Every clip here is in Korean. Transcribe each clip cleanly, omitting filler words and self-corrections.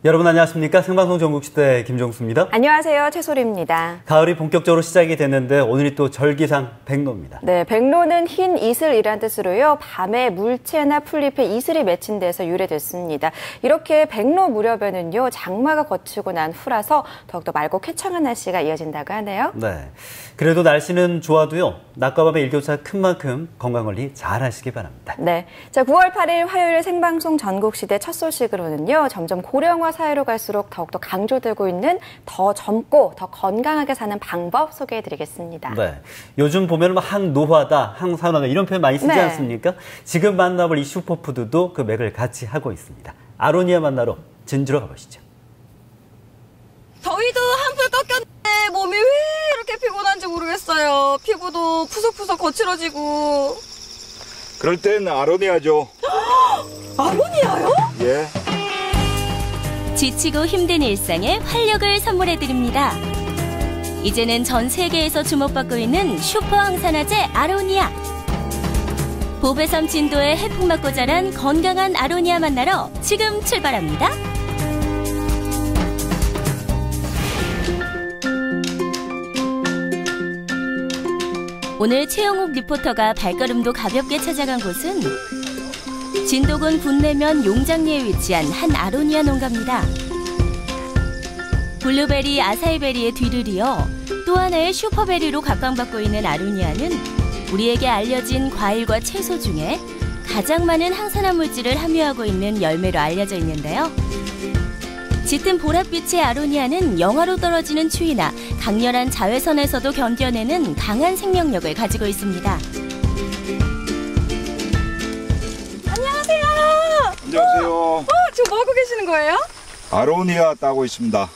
여러분 안녕하십니까? 생방송 전국시대 김종수입니다. 안녕하세요. 최소리입니다. 가을이 본격적으로 시작이 됐는데 오늘이 또 절기상 백로입니다. 네, 백로는 흰 이슬이란 뜻으로요. 밤에 물체나 풀잎에 이슬이 맺힌 데서 유래됐습니다. 이렇게 백로 무렵에는요. 장마가 거치고 난 후라서 더욱더 맑고 쾌청한 날씨가 이어진다고 하네요. 네, 그래도 날씨는 좋아도요. 낮과 밤의 일교차 큰 만큼 건강관리 잘 하시기 바랍니다. 네, 자 9월 8일 화요일 생방송 전국시대 첫 소식으로는요. 점점 고령화 사회로 갈수록 더욱더 강조되고 있는 더 젊고 더 건강하게 사는 방법 소개해드리겠습니다. 네, 요즘 보면 항노화다, 항산화다 이런 표현 많이 쓰지 않습니까? 지금 만나볼 이 슈퍼푸드도 그 맥을 같이 하고 있습니다. 아로니아 만나러 진주로 가보시죠. 더위도 한풀 꺾였는데 몸이 왜 이렇게 피곤한지 모르겠어요. 피부도 푸석푸석 거칠어지고. 그럴 땐 아로니아죠. 아로니아요? 예. 지치고 힘든 일상에 활력을 선물해드립니다. 이제는 전 세계에서 주목받고 있는 슈퍼 항산화제 아로니아. 보배섬 진도에 해풍맞고 자란 건강한 아로니아 만나러 지금 출발합니다. 오늘 최영욱 리포터가 발걸음도 가볍게 찾아간 곳은 진도군 군내면 용장리에 위치한 한 아로니아 농가입니다. 블루베리, 아사이베리의 뒤를 이어 또 하나의 슈퍼베리로 각광받고 있는 아로니아는 우리에게 알려진 과일과 채소 중에 가장 많은 항산화 물질을 함유하고 있는 열매로 알려져 있는데요. 짙은 보랏빛의 아로니아는 영하로 떨어지는 추위나 강렬한 자외선에서도 견뎌내는 강한 생명력을 가지고 있습니다. 안녕하세요. 안녕하세요. 지금 뭐 하고 계시는 거예요? 아로니아 따고 있습니다.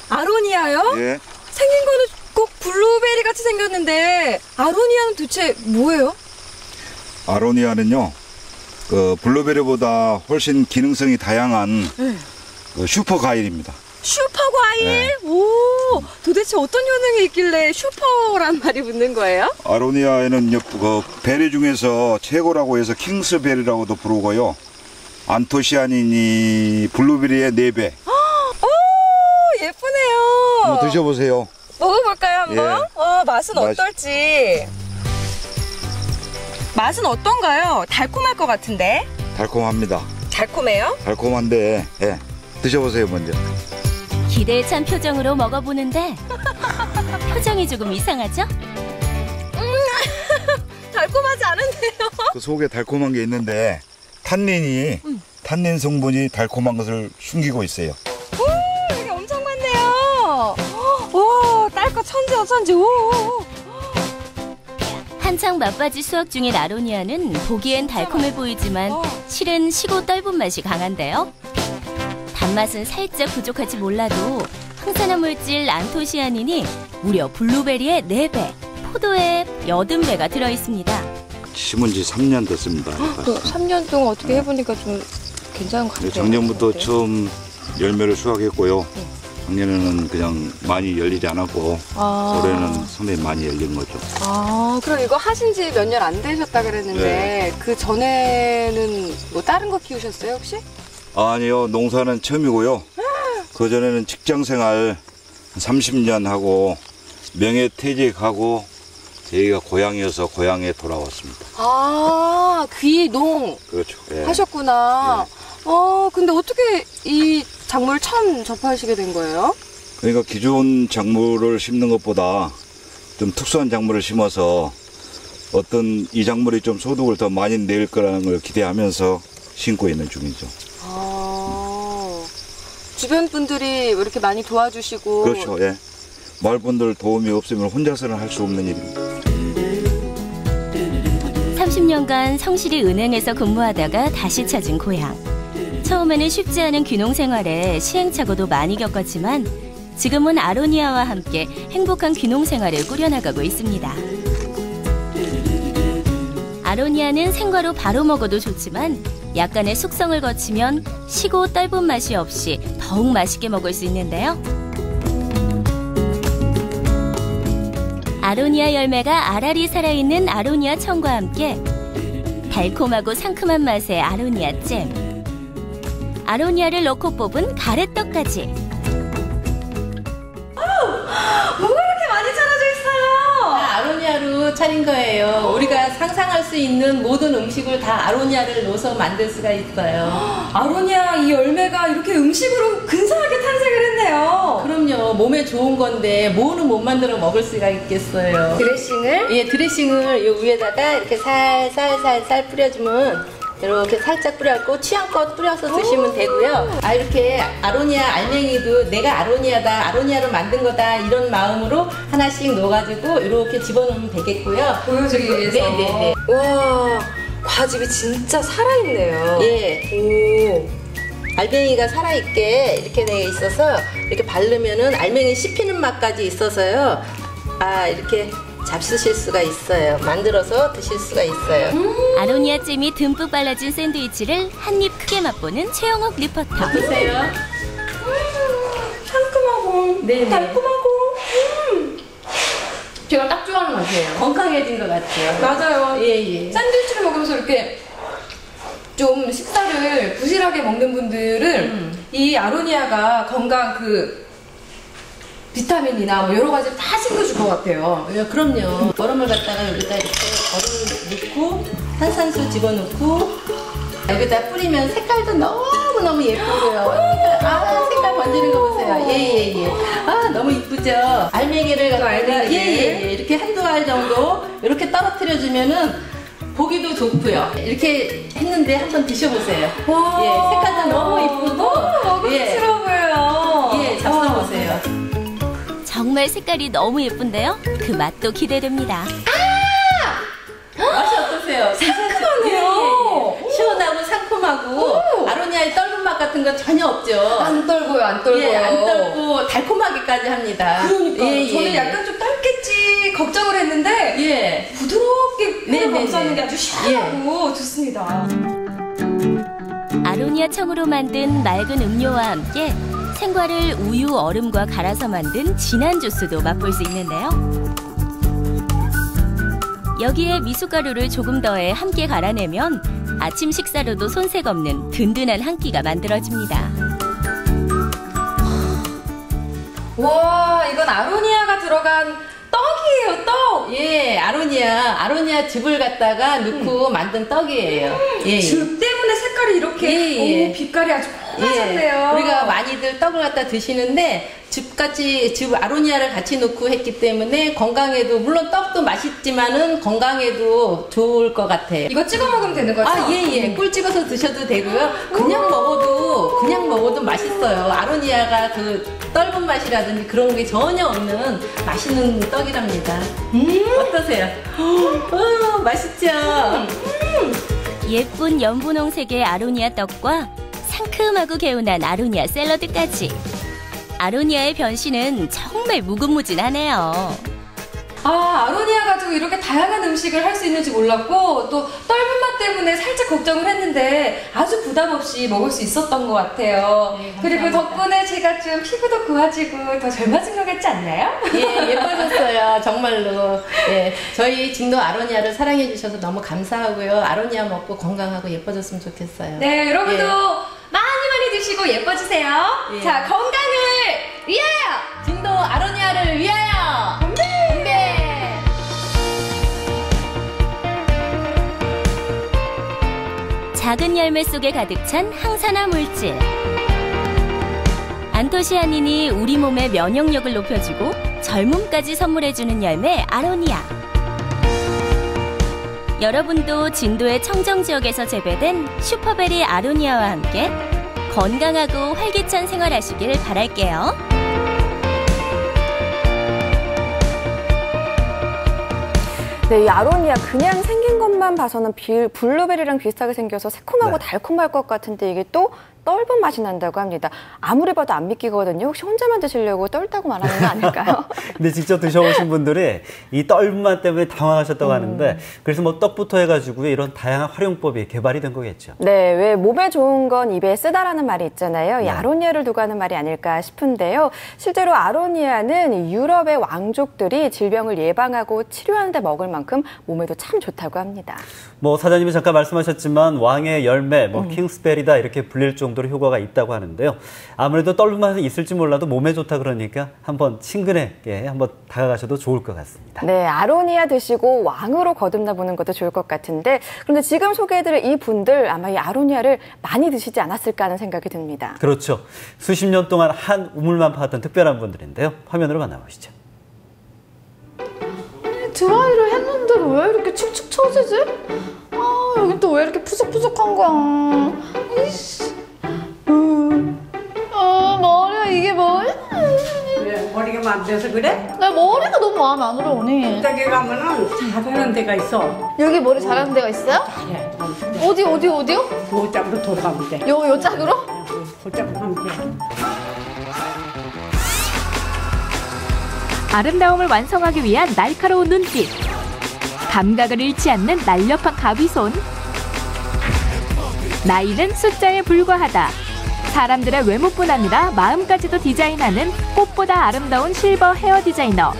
아로니아요? 예. 생긴 거는 꼭 블루베리 같이 생겼는데 아로니아는 도대체 뭐예요? 아로니아는요, 그 블루베리보다 훨씬 기능성이 다양한 그 슈퍼 과일입니다. 슈퍼 과일? 네. 오, 도대체 어떤 효능이 있길래 슈퍼란 말이 붙는 거예요? 아로니아에는 그 베리 중에서 최고라고 해서 킹스베리라고도 부르고요. 안토시아닌이 블루베리의 4배. 오, 예쁘네요. 한번 드셔보세요. 먹어볼까요, 한번? 예. 맛은 어떨지. 맛은 어떤가요? 달콤할 것 같은데? 달콤합니다. 달콤해요? 달콤한데, 예. 드셔보세요, 먼저. 기대에 찬 표정으로 먹어보는데 표정이 조금 이상하죠? 달콤하지 않은데요? 그 속에 달콤한 게 있는데 탄닌 성분이 달콤한 것을 숨기고 있어요. 오, 여기 엄청 많네요. 오, 딸 거 천지야, 천지. 오. 한창 맛바지 수확 중인 아로니아는 보기엔 달콤해 보이지만 실은 시고 떫은 맛이 강한데요. 단맛은 살짝 부족할지 몰라도 항산화 물질 안토시아닌이 무려 블루베리의 4배, 포도의 80배가 들어있습니다. 심은 지 3년 됐습니다. 3년 동안 어떻게 해보니까 좀 괜찮은 것 같아요. 작년부터 처음 열매를 수확했고요. 작년에는 그냥 많이 열리지 않았고 올해는 상당히 많이 열린 거죠. 그럼 이거 하신 지 몇 년 안 되셨다 그랬는데 네. 그 전에는 뭐 다른 거 키우셨어요 혹시? 아니요, 농사는 처음이고요. 그전에는 직장생활 30년 하고 명예퇴직하고 저희가 고향이어서 고향에 돌아왔습니다. 귀농 그렇죠. 예. 하셨구나. 근데 어떻게 이 작물을 처음 접하시게 된 거예요? 그러니까 기존 작물을 심는 것보다 좀 특수한 작물을 심어서 어떤 이 작물이 좀 소득을 더 많이 낼 거라는 걸 기대하면서 심고 있는 중이죠. 주변 분들이 이렇게 많이 도와주시고. 그렇죠. 예. 마을 분들 도움이 없으면 혼자서는 할 수 없는 일입니다. 30년간 성실히 은행에서 근무하다가 다시 찾은 고향. 처음에는 쉽지 않은 귀농 생활에 시행착오도 많이 겪었지만 지금은 아로니아와 함께 행복한 귀농 생활을 꾸려나가고 있습니다. 아로니아는 생과로 바로 먹어도 좋지만 약간의 숙성을 거치면 시고 떫은 맛이 없이 더욱 맛있게 먹을 수 있는데요. 아로니아 열매가 알알이 살아있는 아로니아 청과 함께 달콤하고 상큼한 맛의 아로니아 잼. 아로니아를 넣고 뽑은 가래떡까지. 뭐가 이렇게 많이 차려져 있어요? 다 아로니아로 차린 거예요. 우리가 상상할 수 있는 모든 음식을 다 아로니아를 넣어서 만들 수가 있어요. 아로니아 이 열매가 이렇게 음식으로 근사하게 탄생을 했네요. 그럼요. 몸에 좋은 건데 뭐는 못 만들어 먹을 수가 있겠어요. 드레싱을? 예, 드레싱을 요 위에다가 이렇게 살살살살 뿌려주면 이렇게 살짝 뿌려갖고 취향껏 뿌려서 드시면 되고요. 아, 이렇게 아로니아 알맹이도 내가 아로니아로 만든 거다 이런 마음으로 하나씩 넣어가지고 이렇게 집어넣으면 되겠고요. 보여주기 위해서. 네네네. 와, 과즙이 진짜 살아있네요. 예. 알맹이가 살아있게 이렇게 되어 있어서 이렇게 바르면은 알맹이 씹히는 맛까지 있어서요. 아, 이렇게 잡수실 수가 있어요. 만들어서 드실 수가 있어요. 아로니아 잼이 듬뿍 발라진 샌드위치를 한 입 크게 맛보는 최영옥 리포터. 보세요. 상큼하고 네네. 달콤하고 제가 딱 좋아하는 맛이에요. 건강해진 것 같아요. 맞아요. 예. 샌드위치를 먹으면서 이렇게 좀 식사를 부실하게 먹는 분들은 이 아로니아가 건강 비타민이나 뭐 여러 가지 다 챙겨줄 것 같아요. 예, 그럼요. 얼음을 갖다가 여기다 이렇게 얼음을 넣고 탄산수 집어넣고 여기다 뿌리면 색깔도 너무너무 예쁘고요. 아, 색깔 번지는 거 보세요. 예. 아, 너무 이쁘죠? 알맹이를 갖다가 예. 이렇게 한두 알 정도 이렇게 떨어뜨려 주면은 보기도 좋고요. 이렇게 했는데 한번 드셔보세요. 와. 예, 색깔도 너무 이쁘고 먹음직스러워 보여요. 예, 잡숴보세요. 정말 색깔이 너무 예쁜데요? 그 맛도 기대됩니다. 맛이 어떠세요? 상큼하네요. 예. 시원하고 상큼하고 아로니아의 떫은 맛 같은 건 전혀 없죠. 안 떨고요, 안 떨고요. 예, 안 떨고 달콤하기까지 합니다. 그러니까요. 저는 약간 좀 떨겠지 걱정을 했는데 예. 부드럽게 네네네. 감싸는 게 아주 시원하고 좋습니다. 아로니아 청으로 만든 맑은 음료와 함께 생과를 우유, 얼음과 갈아서 만든 진한 주스도 맛볼 수 있는데요. 여기에 미숫가루를 조금 더해 함께 갈아내면 아침 식사로도 손색 없는 든든한 한 끼가 만들어집니다. 와, 이건 아로니아가 들어간 떡이에요, 떡. 예, 아로니아 즙을 갖다가 넣고 만든 떡이에요. 예. 즙 때문에 색깔이 이렇게 예. 빛깔이 아주 고와졌네요. 우리가 많이들 떡을 갖다 드시는데 즙 아로니아를 같이 넣고 했기 때문에 건강에도 물론 떡도 맛있지만은 건강에도 좋을 것 같아요. 이거 찍어 먹으면 되는 거죠? 아, 예. 꿀 찍어서 드셔도 되고요. 그냥 먹어도 맛있어요. 아로니아가 그 떫은 맛이라든지 그런 게 전혀 없는 맛있는 떡이랍니다. 어떠세요? 맛있죠? 예쁜 연분홍색의 아로니아 떡과 상큼하고 개운한 아로니아 샐러드까지. 아로니아의 변신은 정말 무궁무진하네요. 아, 아로니아 가지고 이렇게 다양한 음식을 할 수 있는지 몰랐고 또 떫은 맛 때문에 살짝 걱정을 했는데 아주 부담 없이 먹을 수 있었던 것 같아요. 네, 그리고 덕분에 제가 좀 피부도 고와지고 더 젊어진 것 같지 않나요? 예, 예뻐졌어요. 정말로. 예, 저희 진도 아로니아를 사랑해 주셔서 너무 감사하고요. 아로니아 먹고 건강하고 예뻐졌으면 좋겠어요. 네, 여러분도 예. 많이 드시고 예뻐지세요. 예. 자, 건강을 위하여! 진도 아로니아를 위하여! 작은 열매 속에 가득 찬 항산화 물질. 안토시아닌이 우리 몸의 면역력을 높여주고 젊음까지 선물해주는 열매 아로니아. 여러분도 진도의 청정지역에서 재배된 슈퍼베리 아로니아와 함께 건강하고 활기찬 생활하시길 바랄게요. 네, 이 아로니아 그냥 생긴 것만 봐서는 블루베리랑 비슷하게 생겨서 새콤하고 달콤할 것 같은데 이게 또 떫은 맛이 난다고 합니다. 아무리 봐도 안 믿기거든요. 혹시 혼자만 드시려고 떫다고 말하는 거 아닐까요? 근데 직접 드셔보신 분들이 이 떫은 맛 때문에 당황하셨다고 하는데 그래서 뭐 떡부터 해가지고 이런 다양한 활용법이 개발이 된 거겠죠. 네, 왜 몸에 좋은 건 입에 쓰다라는 말이 있잖아요. 이 아로니아를 두고 하는 말이 아닐까 싶은데요. 실제로 아로니아는 유럽의 왕족들이 질병을 예방하고 치료하는 데 먹을 만큼 몸에도 참 좋다고 합니다. 뭐 사장님이 잠깐 말씀하셨지만 왕의 열매, 뭐 킹스베리다 이렇게 불릴 정도 정도로 효과가 있다고 하는데요. 아무래도 떫은 맛이 있을지 몰라도 몸에 좋다 그러니까 한번 친근하게 한번 다가가셔도 좋을 것 같습니다. 네, 아로니아 드시고 왕으로 거듭나 보는 것도 좋을 것 같은데 그런데 지금 소개해드릴 이 분들 아마 이 아로니아를 많이 드시지 않았을까 하는 생각이 듭니다. 그렇죠. 수십 년 동안 한 우물만 파던 특별한 분들인데요. 화면으로 만나보시죠. 드라이를 했는데 왜 이렇게 축축 처지지? 아, 여기 또 왜 이렇게 푸석푸석한 거야? 이씨. 머리가 이게 뭐야? 왜, 머리가 마음에 들어서 그래? 나 머리가 너무 마음에 안 들어, 언니. 저기 가면은 잘하는 데가 있어. 여기 머리 잘하는 데가 있어요? 잘해. 어디요? 요 짝으로 돌아가면 돼. 요 짝으로? 그 짝으로 하면 돼. 아름다움을 완성하기 위한 날카로운 눈빛, 감각을 잃지 않는 날렵한 가비손, 나이는 숫자에 불과하다. 사람들의 외모뿐 아니라 마음까지도 디자인하는 꽃보다 아름다운 실버 헤어 디자이너,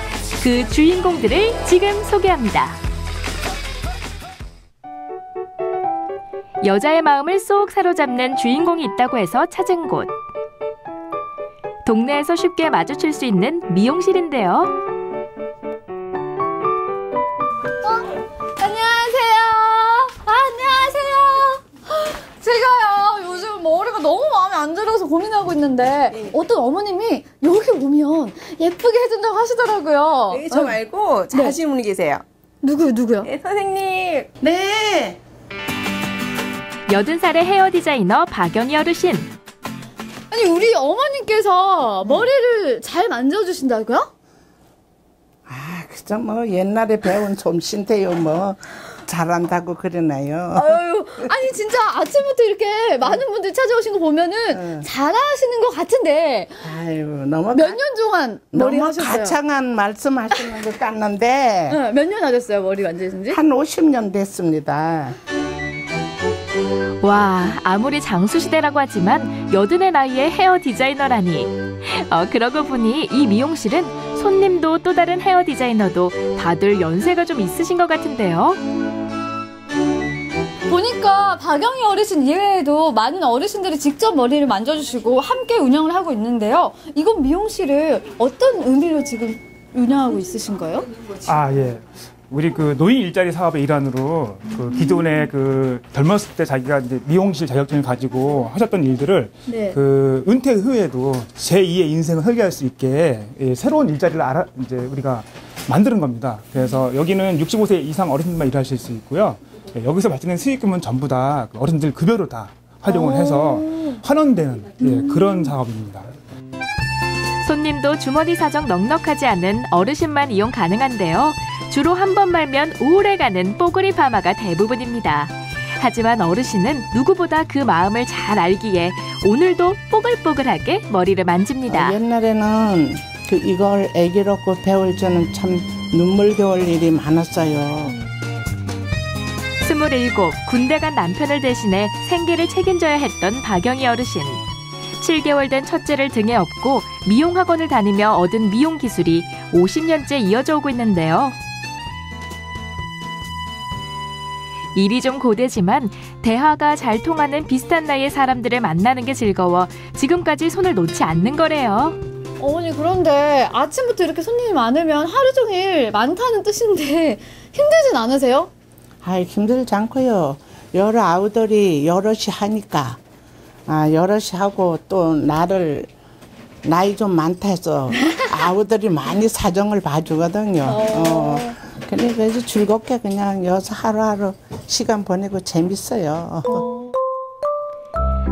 그 주인공들을 지금 소개합니다. 여자의 마음을 쏙 사로잡는 주인공이 있다고 해서 찾은 곳. 동네에서 쉽게 마주칠 수 있는 미용실인데요. 안녕하세요. 안녕하세요. 제가요 요즘 머리가 너무 마음에 안 들어서 고민하고 있는데 어떤 어머님이 여기 오면 예쁘게 해준다고 하시더라고요. 네, 저 말고 자신 분이 계세요. 누구요? 네, 선생님. 네. 80살의 헤어 디자이너 박영희 어르신. 아니 우리 어머님께서 머리를 잘 만져주신다고요? 아, 그저 뭐 옛날에 배운 솜씨인데요. 뭐 잘한다고 그러나요? 아유, 아니 진짜 아침부터 이렇게 많은 분들이 찾아오신 거 보면은 잘하시는 것 같은데. 아유, 너무 몇 년 동안 머리 너무 하셨어요? 가창한 말씀하시는 것 같는데. 네, 몇 년 하셨어요 머리 만지신 지? 한 50년 됐습니다. 와, 아무리 장수시대라고 하지만 80의 나이에 헤어 디자이너라니. 그러고 보니 이 미용실은 손님도 또 다른 헤어 디자이너도 다들 연세가 좀 있으신 것 같은데요. 보니까 박영희 어르신 이외에도 많은 어르신들이 직접 머리를 만져주시고 함께 운영을 하고 있는데요. 이건 미용실을 어떤 의미로 지금 운영하고 있으신 거예요? 아, 예. 우리 그 노인 일자리 사업의 일환으로 그 기존에 그 젊었을 때 자기가 이제 미용실 자격증을 가지고 하셨던 일들을 네. 그 은퇴 후에도 제2의 인생을 설계할 수 있게 새로운 일자리를 이제 우리가 만드는 겁니다. 그래서 여기는 65세 이상 어르신들만 일하실 수 있고요. 여기서 발생된 수익금은 전부 다 어르신들 급여로 다 활용을 해서 환원되는 그런 사업입니다. 손님도 주머니 사정 넉넉하지 않은 어르신만 이용 가능한데요. 주로 한 번 말면 오래가는 뽀글이 파마가 대부분입니다. 하지만 어르신은 누구보다 그 마음을 잘 알기에 오늘도 뽀글뽀글하게 머리를 만집니다. 옛날에는 이걸 애기롭고 배울 때는 참 눈물겨울 일이 많았어요. 27, 군대 간 남편을 대신해 생계를 책임져야 했던 박영희 어르신. 7개월 된 첫째를 등에 업고 미용학원을 다니며 얻은 미용 기술이 50년째 이어져 오고 있는데요. 일이 좀 고되지만 대화가 잘 통하는 비슷한 나이의 사람들을 만나는 게 즐거워 지금까지 손을 놓지 않는 거래요. 어머니 그런데 아침부터 이렇게 손님이 많으면 하루 종일 많다는 뜻인데 힘들진 않으세요? 아이, 힘들지 않고요. 여러 아우들이 여럿이 하니까 여럿이 하고 또 나이 좀 많다 해서 아우들이 많이 사정을 봐주거든요. 그러니까 아주 즐겁게 그냥 여기서 하루하루 시간 보내고 재밌어요.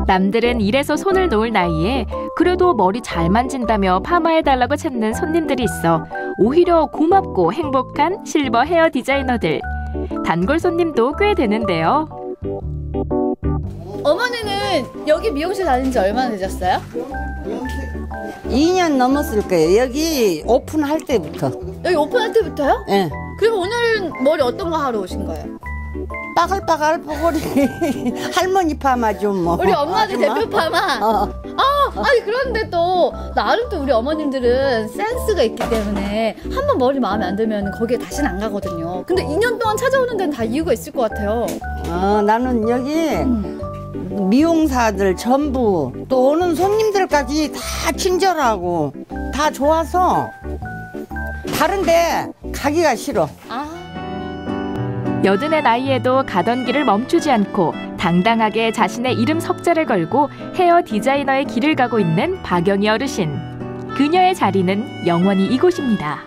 남들은 일에서 손을 놓을 나이에 그래도 머리 잘 만진다며 파마해달라고 찾는 손님들이 있어 오히려 고맙고 행복한 실버 헤어 디자이너들. 단골 손님도 꽤 되는데요. 어머니는 여기 미용실 다닌 지 얼마나 되셨어요? 2년 넘었을 거예요. 여기 오픈할 때부터. 여기 오픈할 때부터요? 네. 그럼 오늘은 머리 어떤 거 하러 오신 거예요? 빠글빠글 뽀글이 할머니 파마죠 뭐. 우리 엄마들 대표 파마? 아니 그런데 또 나름 또 우리 어머님들은 센스가 있기 때문에 한번 머리 마음에 안 들면 거기에 다시는 안 가거든요. 근데 2년 동안 찾아오는 데는 다 이유가 있을 것 같아요. 나는 여기 미용사들 전부 또 오는 손님들까지 다 친절하고 다 좋아서 다른데 가기가 싫어. 여든의 나이에도 가던 길을 멈추지 않고 당당하게 자신의 이름 석자를 걸고 헤어 디자이너의 길을 가고 있는 박영희 어르신. 그녀의 자리는 영원히 이곳입니다.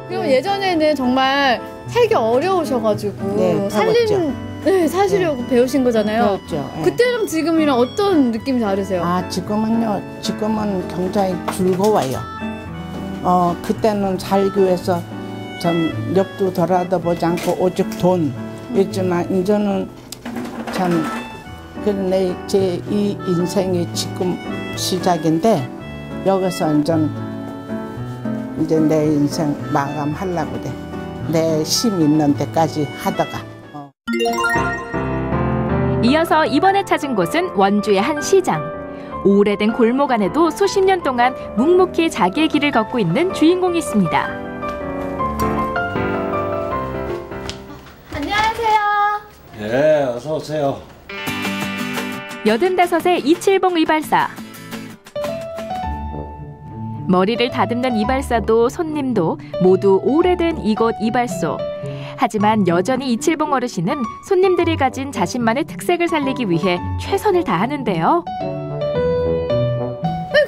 그럼 예전에는 정말 살기 어려우셔가지고 사시려고 배우신 거잖아요. 배웠죠. 네. 그때랑 지금이랑 어떤 느낌이 다르세요? 지금은 굉장히 즐거워요. 그때는 살기 위해서 참 옆도 돌아다보지 않고 오직 돈 있지만 이제는 참 제 이 인생이 지금 시작인데 여기서 이제 내 인생 마감하려고 그래. 내 힘 있는 데까지 하다가. 이어서 이번에 찾은 곳은 원주의 한 시장. 오래된 골목 안에도 수십 년 동안 묵묵히 자기의 길을 걷고 있는 주인공이 있습니다. 안녕하세요. 네, 어서 오세요. 85세 이칠봉 이발사. 머리를 다듬는 이발사도 손님도 모두 오래된 이곳 이발소. 하지만 여전히 이칠봉 어르신은 손님들이 가진 자신만의 특색을 살리기 위해 최선을 다하는데요.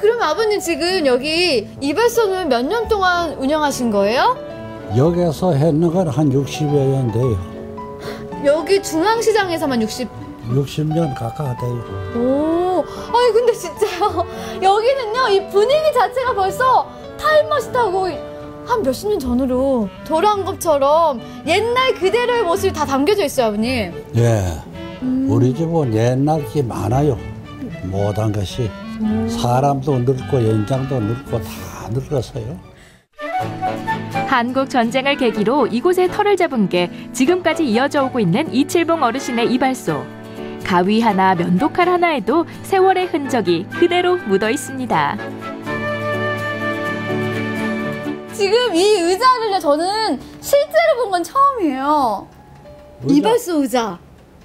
그럼 아버님 지금 여기 이발소는 몇 년 동안 운영하신 거예요? 여기서 했는 건 한 60여 년 돼요. 여기 중앙시장에서만 60년 가까이 돼요. 오, 아니 근데 진짜요. 여기는요, 이 분위기 자체가 벌써 타임머신타고 한 몇십 년 전으로 돌아온 것처럼 옛날 그대로의 모습이 다 담겨져 있어요, 아버님. 예, 우리 집은 옛날 게 많아요. 모든 것이. 사람도 늙고 연장도 늙고 다 늙었어요. 한국 전쟁을 계기로 이곳에 터를 잡은 게 지금까지 이어져 오고 있는 이칠봉 어르신의 이발소. 가위 하나, 면도칼 하나에도 세월의 흔적이 그대로 묻어 있습니다. 지금 이 의자를요, 저는 실제로 본 건 처음이에요. 이발소 의자.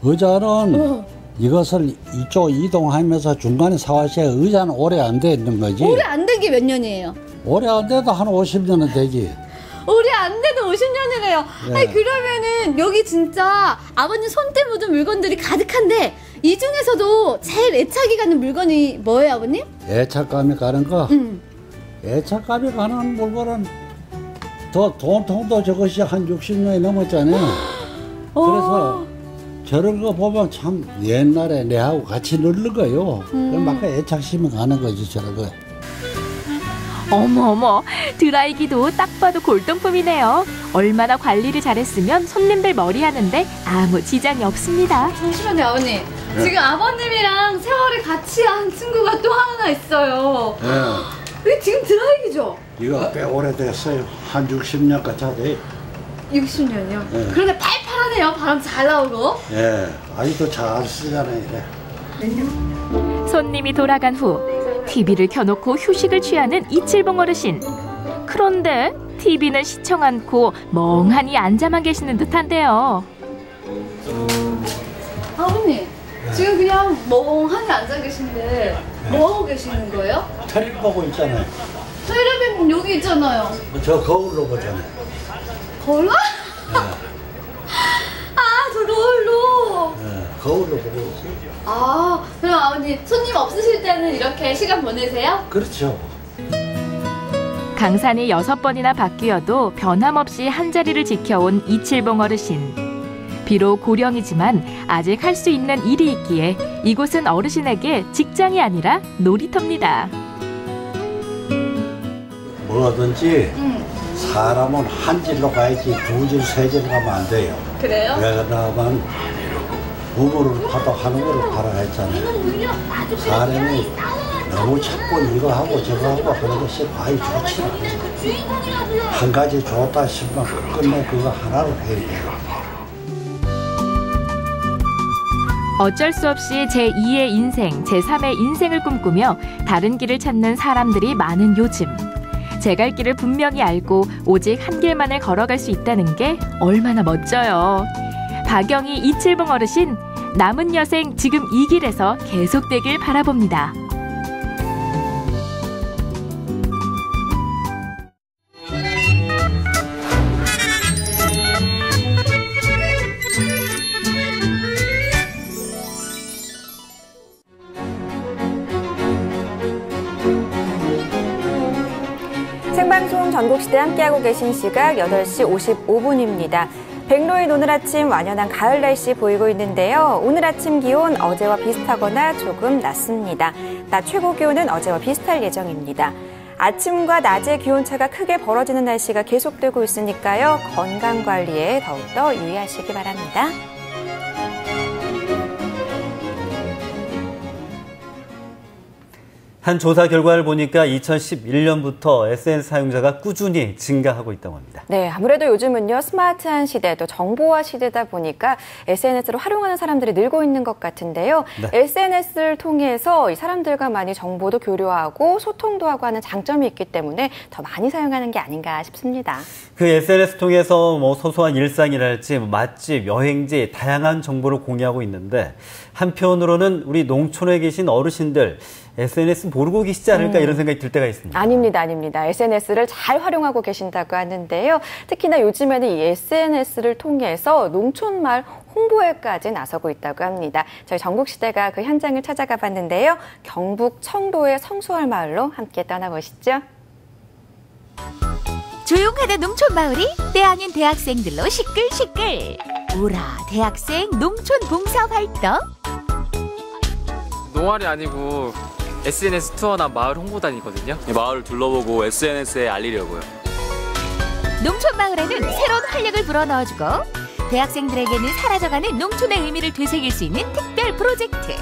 의자는 이것을 이쪽 이동하면서 중간에 사와서 의자는 오래 안 돼 있는 거지. 오래 안 된 게 몇 년이에요? 오래 안 돼도 한 50년은 되지. 오래 안 돼도 50년이래요. 네. 아니 그러면은 여기 진짜 아버님 손때 묻은 물건들이 가득한데 이 중에서도 제일 애착이 가는 물건이 뭐예요, 아버님? 애착감이 가는 거? 애착감이 가는 물건은 더 돈통도 저것이 한 60년이 넘었잖아요. 그래서 저런 거 보면 참 옛날에 내하고 같이 늙어요. 그럼 막 애착심이 가는 거지, 저런 거. 어머어머, 드라이기도 딱 봐도 골동품이네요. 얼마나 관리를 잘했으면 손님들 머리 하는데 아무 지장이 없습니다. 잠시만요, 아버님. 네. 지금 아버님이랑 세월을 같이 한 친구가 또 하나 있어요. 네. 이게 지금 드라이기죠? 이거 꽤 오래됐어요. 한 60년 가까이 돼요. 60년이요? 네. 그런데 팔팔하네요. 바람 잘 나오고. 예, 아직도 잘 쓰잖아요. 이래. 손님이 돌아간 후 TV를 켜놓고 휴식을 취하는 이칠봉 어르신. 그런데 TV는 시청 않고 멍하니 앉아만 계시는 듯한데요. 아버님, 지금 그냥 멍하니 앉아 계신데 뭐 하고 계시는 거예요? 텔레비 보고 있잖아요. 텔레비는 여기 있잖아요. 저 거울로 보잖아요. 거울로? 아, 저 거울로. 네, 거울로 보고 있어요. 아, 그럼 아버님 손님 없으실 때는 이렇게 시간 보내세요? 그렇죠. 강산이 6번이나 바뀌어도 변함없이 한자리를 지켜온 이칠봉 어르신. 비록 고령이지만 아직 할 수 있는 일이 있기에 이곳은 어르신에게 직장이 아니라 놀이터입니다. 뭐든지 사람은 한 질로 가야지 두 질, 세 질 가면 안 돼요. 그래요? 왜 그러냐면 부모를 파도 하는 거를 파라 했잖아요. 사람이 너무 자꾸 이거 하고 저거 하고 하는 것이 과히 좋지 않아요. 한 가지 좋다 싶으면 끝내 그거 하나로 해야 돼요. 어쩔 수 없이 제2의 인생, 제3의 인생을 꿈꾸며 다른 길을 찾는 사람들이 많은 요즘. 제 갈 길을 분명히 알고 오직 한 길만을 걸어갈 수 있다는 게 얼마나 멋져요. 박영희, 이칠봉 어르신, 남은 여생 지금 이 길에서 계속되길 바라봅니다. 생방송 전국시대 함께하고 계신 시각 8시 55분입니다. 백로의 오늘 아침 완연한 가을 날씨 보이고 있는데요. 오늘 아침 기온 어제와 비슷하거나 조금 낮습니다. 낮 최고 기온은 어제와 비슷할 예정입니다. 아침과 낮의 기온차가 크게 벌어지는 날씨가 계속되고 있으니까요. 건강관리에 더욱더 유의하시기 바랍니다. 한 조사 결과를 보니까 2011년부터 SNS 사용자가 꾸준히 증가하고 있다고 합니다. 네, 아무래도 요즘은요, 스마트한 시대, 또 정보화 시대다 보니까 SNS를 활용하는 사람들이 늘고 있는 것 같은데요. 네. SNS를 통해서 이 사람들과 많이 정보도 교류하고 소통도 하고 하는 장점이 있기 때문에 더 많이 사용하는 게 아닌가 싶습니다. 그 SNS 통해서 소소한 일상이랄지 맛집, 여행지, 다양한 정보를 공유하고 있는데 한편으로는 우리 농촌에 계신 어르신들 SNS 모르고 계시지 않을까 이런 생각이 들 때가 있습니다. 아닙니다. SNS를 잘 활용하고 계신다고 하는데요. 특히나 요즘에는 이 SNS를 통해서 농촌마을 홍보에까지 나서고 있다고 합니다. 저희 전국시대가 그 현장을 찾아가 봤는데요. 경북 청도의 성수월 마을로 함께 떠나보시죠. 조용하던 농촌 마을이 때아닌 대학생들로 시끌시끌. 오라 대학생 농촌 봉사 활동. 농활이 아니고 SNS 투어나 마을 홍보단이거든요. 마을을 둘러보고 SNS에 알리려고요. 농촌 마을에는 새로운 활력을 불어넣어주고 대학생들에게는 사라져가는 농촌의 의미를 되새길 수 있는 특별 프로젝트.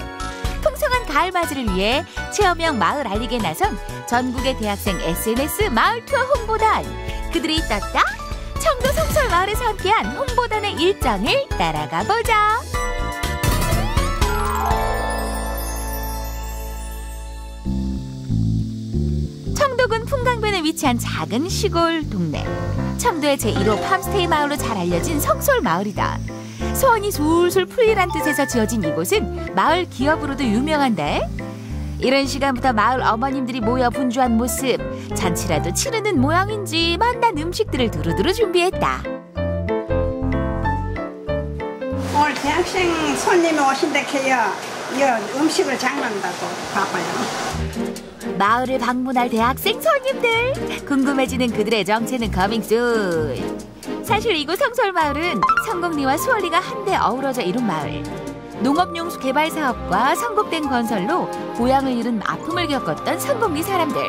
풍성한 가을 맞이를 위해 체험형 마을 알리기에 나선 전국의 대학생 SNS 마을 투어 홍보단. 그들이 떴다. 청도 성수월 마을에서 함께한 홍보단의 일정을 따라가 보자. 청도군 풍강변에 위치한 작은 시골 동네. 청도의 제1호 팜스테이 마을로 잘 알려진 성수월 마을이다. 소원이 술술 풀리란 뜻에서 지어진 이곳은 마을 기업으로도 유명한데 이른 시간부터 마을 어머님들이 모여 분주한 모습. 잔치라도 치르는 모양인지 맛난 음식들을 두루두루 준비했다. 오늘 대학생 손님이 오신다 해요. 음식을 장난다고 바빠요. 마을을 방문할 대학생 손님들. 궁금해지는 그들의 정체는 커밍순. 사실 이곳 성수월 마을은 성곡리와 수월리가 한데 어우러져 이룬 마을. 농업용수 개발 사업과 성곡된 건설로 고향을 잃은 아픔을 겪었던 성곡리 사람들.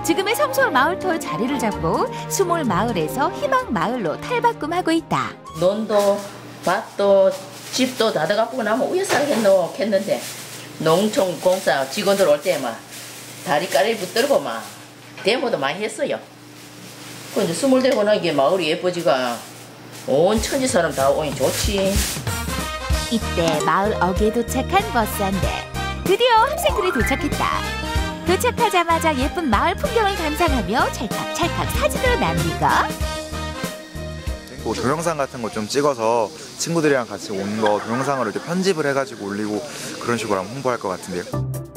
지금의 성수월 마을 투어 자리를 잡고 수몰 마을에서 희망 마을로 탈바꿈하고 있다. 논도 밭도 집도 다 들어가고 나면 위에서 했는데 농촌공사 직원들 올 때 막 다리까지 붙들고 막 데모도 많이 했어요. 근데 스물되고 나게 마을이 예뻐지가 온 천지 사람 다 오니 좋지. 이때 마을 어귀에 도착한 버스 한 대. 드디어 학생들이 도착했다. 도착하자마자 예쁜 마을 풍경을 감상하며 찰칵찰칵 사진으로 남기고 뭐 동영상 같은 거 좀 찍어서 친구들이랑 같이 온 거 동영상으로 이렇게 편집을 해가지고 올리고 그런 식으로 하면 홍보할 것 같은데요.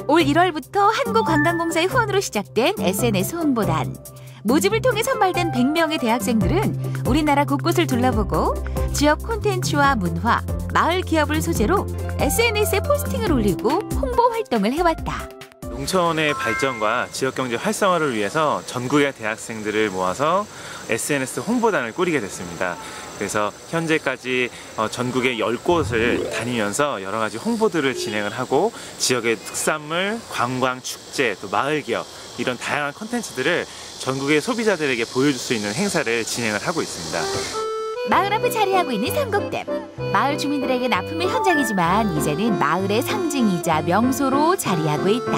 올 1월부터 한국관광공사의 후원으로 시작된 SNS 홍보단. 모집을 통해 선발된 100명의 대학생들은 우리나라 곳곳을 둘러보고 지역 콘텐츠와 문화, 마을 기업을 소재로 SNS에 포스팅을 올리고 홍보 활동을 해왔다. 농촌의 발전과 지역경제 활성화를 위해서 전국의 대학생들을 모아서 SNS 홍보단을 꾸리게 됐습니다. 그래서 현재까지 전국의 10곳을 다니면서 여러 가지 홍보들을 진행을 하고 지역의 특산물, 관광, 축제, 또 마을 기업 이런 다양한 콘텐츠들을 전국의 소비자들에게 보여줄 수 있는 행사를 진행을 하고 있습니다. 마을 앞에 자리하고 있는 삼곡댐. 마을 주민들에겐 아픔의 현장이지만 이제는 마을의 상징이자 명소로 자리하고 있다.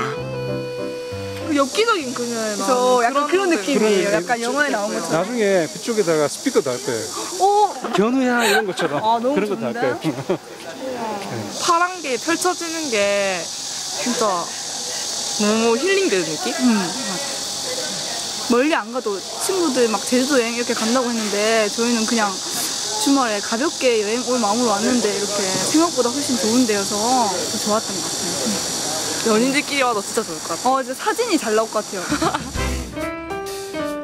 엽기적인 그녀의 마을. 약간 그런 느낌이에요. 약간 영화에 나온 것처럼. 나중에 그쪽에다가 스피커도 할 거예요. 견우야 이런 것처럼 너무 그런 것도 할 거예요. 파란 게 펼쳐지는 게 진짜 너무 힐링되는 느낌? 멀리 안 가도 친구들 막 제주도 여행 이렇게 간다고 했는데 저희는 그냥 주말에 가볍게 여행 올 마음으로 왔는데 이렇게 생각보다 훨씬 좋은 데여서 더 좋았던 것 같아요. 연인들끼리 와도 진짜 좋을 것 같아요. 이제 사진이 잘 나올 것 같아요.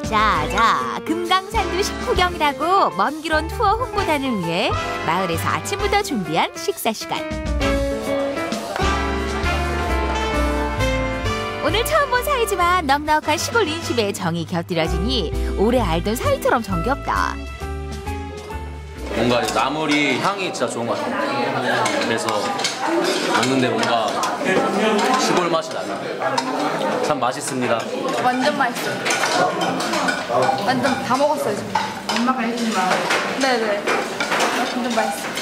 자, 금강산도 식후경이라고 먼 길 온 투어 홍보단을 위해 마을에서 아침부터 준비한 식사 시간. 오늘 처음 본 사이지만 넉넉한 시골 인심에 정이 곁들여지니 오래 알던 사이처럼 정겹다. 뭔가 나물이 향이 진짜 좋은 것 같아요. 그래서 먹는데 뭔가 시골 맛이 나요. 참 맛있습니다. 완전 맛있어요. 완전 다 먹었어요, 지금. 엄마가 해준 마을. 네네. 완전 맛있어요.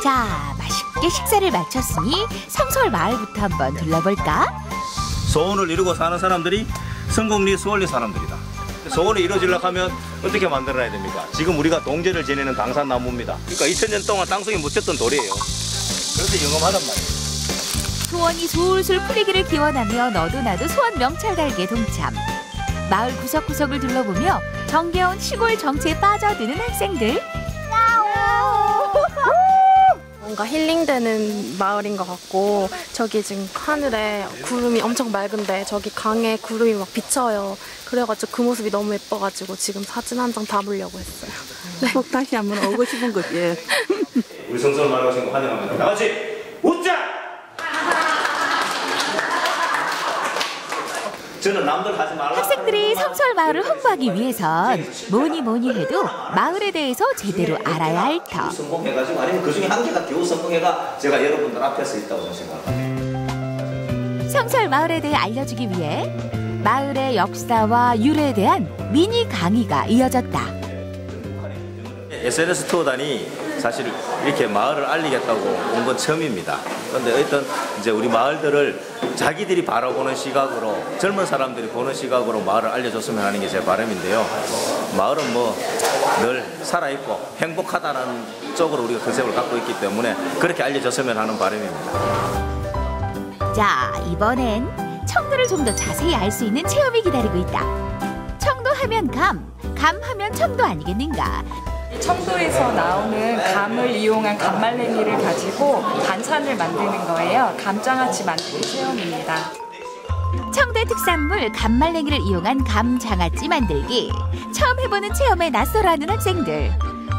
자, 맛있게 식사를 마쳤으니 성서울 마을부터 한번 둘러볼까? 소원을 이루고 사는 사람들이 성곡리 수월리 사람들이다. 소원이 이루어지려고 하면 어떻게 만들어야 됩니까? 지금 우리가 동제를 지내는 당산나무입니다. 그러니까 2000년 동안 땅속에 묻혔던 돌이에요. 그래서 영험하단 말이에요. 소원이 술술 풀리기를 기원하며 너도 나도 소원 명찰 달기에 동참. 마을 구석구석을 둘러보며 정겨운 시골 정치에 빠져드는 학생들. 뭔가 힐링되는 마을인 것 같고, 저기 지금 하늘에 구름이 엄청 맑은데 저기 강에 구름이 막 비쳐요. 그래가지고 그 모습이 너무 예뻐가지고 지금 사진 한 장 담으려고 했어요. 네. 꼭 다시 한번 오고 싶은 거지. 우리 성서울 마을 오신 거 환영합니다. 다 같이 웃자! 저는 남들 하지 말라. 학생들이 성서울 마을을 홍보하기 위해선 뭐니 해도 마을에 대해서 제대로 알아야 할 터. 성공해가지고 아니면 그 중에 한 개가 겨우 성공해가 제가 여러분들 앞에서 있다고 생각합니다. 성서울 마을에 대해 알려주기 위해 마을의 역사와 유래에 대한 미니 강의가 이어졌다. SNS 투어단이 사실 이렇게 마을을 알리겠다고 온 건 처음입니다. 그런데 어쨌든 이제 우리 마을들을 자기들이 바라보는 시각으로, 젊은 사람들이 보는 시각으로 마을을 알려줬으면 하는 게 제 바람인데요. 마을은 뭐 늘 살아있고 행복하다는 쪽으로 우리가 컨셉을 갖고 있기 때문에 그렇게 알려줬으면 하는 바람입니다. 자, 이번엔 청도를 좀 더 자세히 알 수 있는 체험이 기다리고 있다. 청도 하면 감 하면 청도 아니겠는가? 청도에서 나오는 감을 이용한 감말랭이를 가지고 반찬을 만드는 거예요. 감장아찌 만들기 체험입니다. 청도의 특산물 감말랭이를 이용한 감장아찌 만들기. 처음 해보는 체험에 낯설어하는 학생들.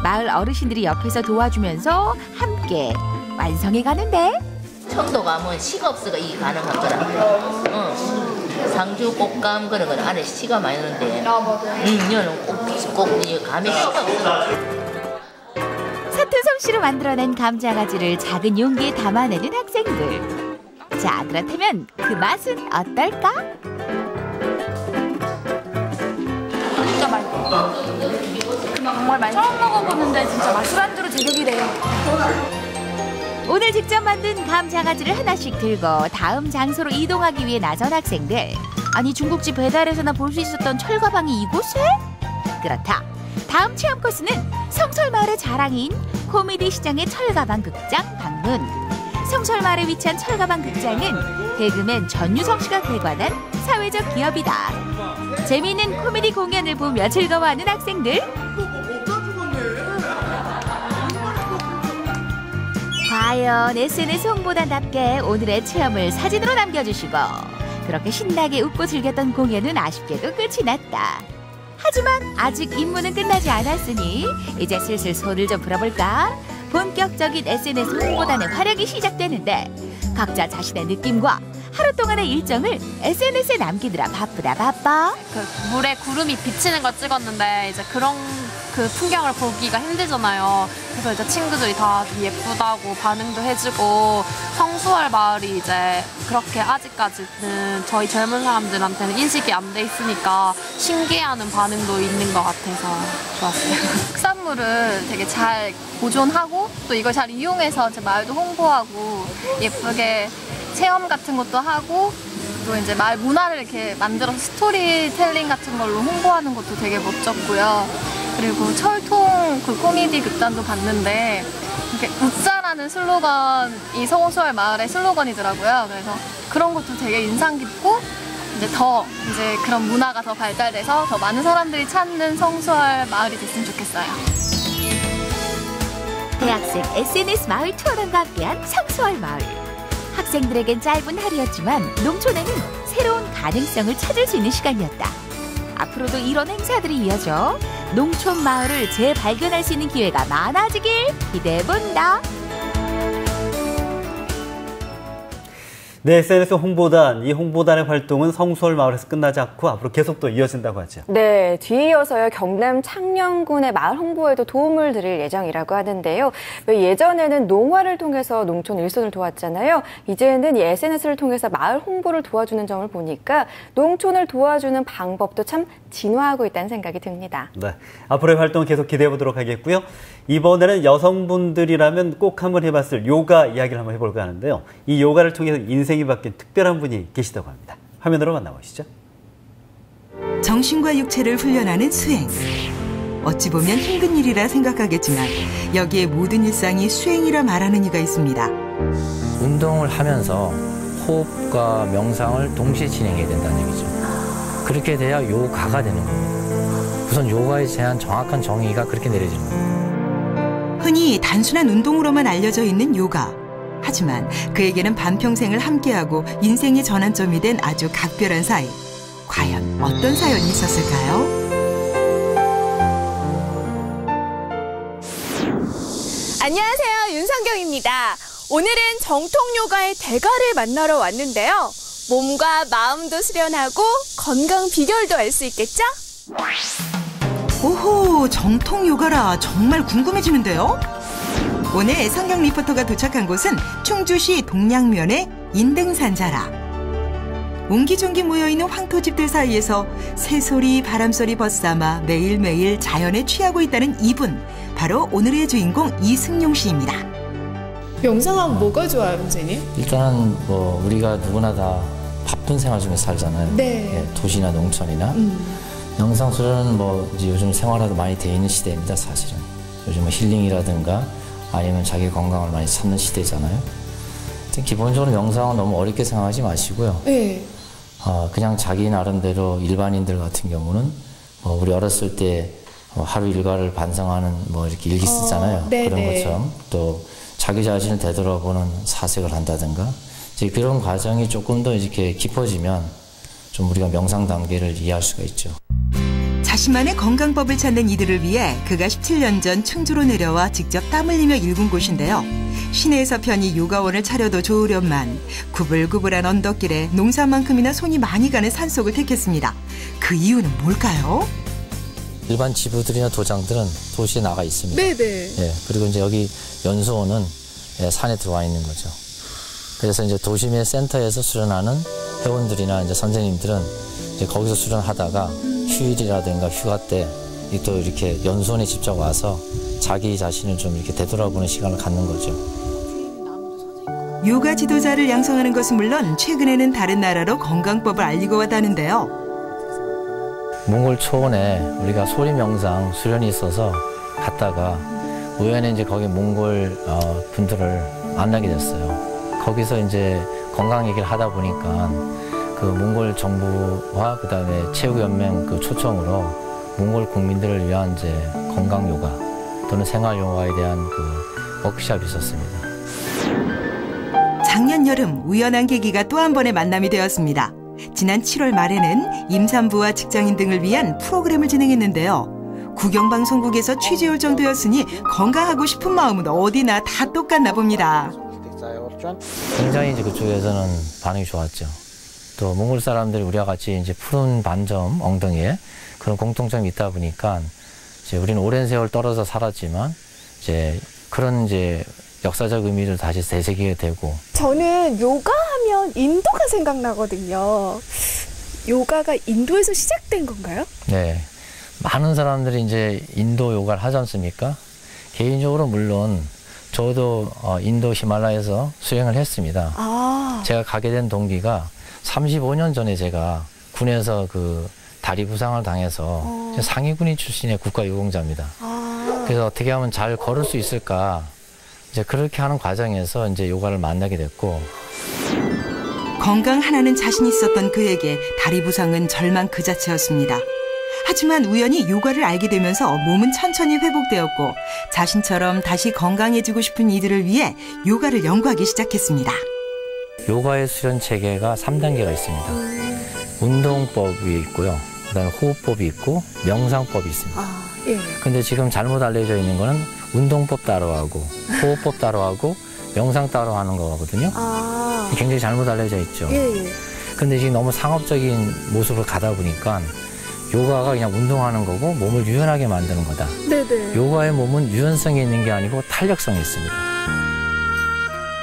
마을 어르신들이 옆에서 도와주면서 함께 완성해 가는데. 청도 가면 식업소가 이 가능한 거라. 상주 꽃감 그런 건 안에 씨가 많이 넣는데. 이거는 꼭 감에 씨가 없어. 서툰 솜씨로 만들어낸 감장아찌를 작은 용기에 담아내는 학생들. 자, 그렇다면 그 맛은 어떨까? 진짜 맛있어. 정말 맛있어. 처음 먹어보는데 진짜 맛술안주로 제격이래요. 오늘 직접 만든 감장아찌를 하나씩 들고 다음 장소로 이동하기 위해 나선 학생들. 아니, 중국집 배달에서나 볼 수 있었던 철가방이 이곳에? 그렇다. 다음 체험 코스는 성서울 마을의 자랑인 코미디 시장의 철가방 극장 방문. 성서울 마을에 위치한 철가방 극장은 개그맨 전유성 씨가 개관한 사회적 기업이다. 재미있는 코미디 공연을 보며 즐거워하는 학생들. 과연 SNS 홍보단답게 오늘의 체험을 사진으로 남겨주시고, 그렇게 신나게 웃고 즐겼던 공연은 아쉽게도 끝이 났다. 하지만 아직 임무는 끝나지 않았으니 이제 슬슬 손을 좀 풀어볼까? 본격적인 SNS 홍보단의 활약이 시작되는데, 각자 자신의 느낌과 하루 동안의 일정을 SNS에 남기느라 바쁘다 바빠. 그 물에 구름이 비치는 거 찍었는데 이제 그런 그 풍경을 보기가 힘들잖아요. 그래서 이제 친구들이 다 예쁘다고 반응도 해주고, 성수월 마을이 이제 그렇게 아직까지는 저희 젊은 사람들한테는 인식이 안 돼 있으니까 신기해하는 반응도 있는 것 같아서 좋았어요. 특산물을 되게 잘 보존하고 또 이걸 잘 이용해서 제 마을도 홍보하고 예쁘게 체험 같은 것도 하고, 또 이제 마을 문화를 이렇게 만들어서 스토리텔링 같은 걸로 홍보하는 것도 되게 멋졌고요. 그리고 철통 그 코미디 극단도 봤는데, 이렇게 웃자라는 슬로건이 성수월 마을의 슬로건이더라고요. 그래서 그런 것도 되게 인상 깊고, 이제 그런 문화가 더 발달돼서 더 많은 사람들이 찾는 성수월 마을이 됐으면 좋겠어요. 대학생 SNS 마을 투어단과 함께한 성수월 마을. 학생들에겐 짧은 하루였지만 농촌에는 새로운 가능성을 찾을 수 있는 시간이었다. 앞으로도 이런 행사들이 이어져 농촌 마을을 재발견할 수 있는 기회가 많아지길 기대해본다. 네, SNS 홍보단, 이 홍보단의 활동은 성수월 마을에서 끝나지 않고 앞으로 계속 또 이어진다고 하죠. 네, 뒤이어서요 경남 창녕군의 마을 홍보에도 도움을 드릴 예정이라고 하는데요. 예전에는 농화를 통해서 농촌 일손을 도왔잖아요. 이제는 이 SNS를 통해서 마을 홍보를 도와주는 점을 보니까 농촌을 도와주는 방법도 참 진화하고 있다는 생각이 듭니다. 네, 앞으로의 활동 계속 기대해 보도록 하겠고요. 이번에는 여성분들이라면 꼭 한번 해봤을 요가 이야기를 한번 해볼까 하는데요. 이 요가를 통해서 인생이 바뀐 특별한 분이 계시다고 합니다. 화면으로 만나보시죠. 정신과 육체를 훈련하는 수행. 어찌 보면 힘든 일이라 생각하겠지만 여기에 모든 일상이 수행이라 말하는 이가 있습니다. 운동을 하면서 호흡과 명상을 동시에 진행해야 된다는 얘기죠. 그렇게 돼야 요가가 되는 겁니다. 우선 요가에 대한 정확한 정의가 그렇게 내려지는 겁니다. 흔히 단순한 운동으로만 알려져 있는 요가. 하지만 그에게는 반평생을 함께하고 인생의 전환점이 된 아주 각별한 사이. 과연 어떤 사연이 있었을까요? 안녕하세요, 윤성경입니다. 오늘은 정통 요가의 대가를 만나러 왔는데요. 몸과 마음도 수련하고 건강 비결도 알 수 있겠죠? 오호, 정통 요가라 정말 궁금해지는데요? 오늘 성경 리포터가 도착한 곳은 충주시 동양면의 인등산자라. 옹기종기 모여있는 황토집들 사이에서 새소리 바람소리 벗삼아 매일매일 자연에 취하고 있다는 이분, 바로 오늘의 주인공 이승용 씨입니다. 명상하면 뭐가 좋아요, 선생님? 일단은 뭐 우리가 누구나 다 바쁜 생활 중에 살잖아요. 네. 예, 도시나 농촌이나. 명상 수련은 뭐 이제 요즘 생활화도 많이 돼 있는 시대입니다, 사실은. 요즘 힐링이라든가 아니면 자기 건강을 많이 찾는 시대잖아요. 기본적으로 명상은 너무 어렵게 생각하지 마시고요. 네. 그냥 자기 나름대로 일반인들 같은 경우는 뭐 우리 어렸을 때 하루 일과를 반성하는 뭐 이렇게 일기 쓰잖아요. 그런 것처럼 또 자기 자신을 되돌아보는 사색을 한다든가 이제 그런 과정이 조금 더 이렇게 깊어지면 좀 우리가 명상 단계를 이해할 수가 있죠. 자신만의 건강법을 찾는 이들을 위해 그가 17년 전 충주로 내려와 직접 땀 흘리며 일군 곳인데요. 시내에서 편히 요가원을 차려도 좋으련만 구불구불한 언덕길에 농사만큼이나 손이 많이 가는 산속을 택했습니다. 그 이유는 뭘까요? 일반 지부들이나 도장들은 도시에 나가 있습니다. 네네. 예, 그리고 이제 여기 연수원은 산에 들어와 있는 거죠. 그래서 이제 도심의 센터에서 수련하는 회원들이나 이제 선생님들은 이제 거기서 수련하다가 휴일이라든가 휴가 때 또 이렇게 연수원에 직접 와서 자기 자신을 좀 이렇게 되돌아보는 시간을 갖는 거죠. 요가 지도자를 양성하는 것은 물론 최근에는 다른 나라로 건강법을 알리고 왔다는데요. 몽골 초원에 우리가 소리 명상 수련이 있어서 갔다가 우연히 이제 거기 몽골 분들을 만나게 됐어요. 거기서 이제 건강 얘기를 하다 보니까 그 몽골 정부와 그다음에 체육연맹 그 초청으로 몽골 국민들을 위한 이제 건강 요가 또는 생활 요가에 대한 그 워크숍이 있었습니다. 작년 여름 우연한 계기가 또 한 번의 만남이 되었습니다. 지난 7월 말에는 임산부와 직장인 등을 위한 프로그램을 진행했는데요. 구경방송국에서 취재 요청되었으니 건강하고 싶은 마음은 어디나 다 똑같나 봅니다. 굉장히 이제 그쪽에서는 반응이 좋았죠. 또 몽골 사람들이 우리와 같이 이제 푸른 반점 엉덩이에 그런 공통점이 있다 보니까 이제 우리는 오랜 세월 떨어져 살았지만 이제 그런 이제 역사적 의미를 다시 되새기게 되고. 저는 요가하면 인도가 생각나거든요. 요가가 인도에서 시작된 건가요? 네, 많은 사람들이 이제 인도 요가를 하지 않습니까? 개인적으로 물론 저도 인도 히말라야에서 수행을 했습니다. 제가 가게 된 동기가 35년 전에 제가 군에서 그 다리 부상을 당해서 상위군인 출신의 국가유공자입니다. 그래서 어떻게 하면 잘 걸을 수 있을까? 이제 그렇게 하는 과정에서 이제 요가를 만나게 됐고. 건강 하나는 자신 있었던 그에게 다리 부상은 절망 그 자체였습니다. 하지만 우연히 요가를 알게 되면서 몸은 천천히 회복되었고 자신처럼 다시 건강해지고 싶은 이들을 위해 요가를 연구하기 시작했습니다. 요가의 수련 체계가 3단계가 있습니다. 운동법이 있고요. 그다음에 호흡법이 있고 명상법이 있습니다. 근데 지금 잘못 알려져 있는 거는 운동법 따로 하고 호흡법 따로 하고 명상 따로 하는 거거든요. 굉장히 잘못 알려져 있죠. 근데 지금 너무 상업적인 모습으로 가다 보니까 요가가 그냥 운동하는 거고 몸을 유연하게 만드는 거다. 네네. 요가의 몸은 유연성이 있는 게 아니고 탄력성이 있습니다.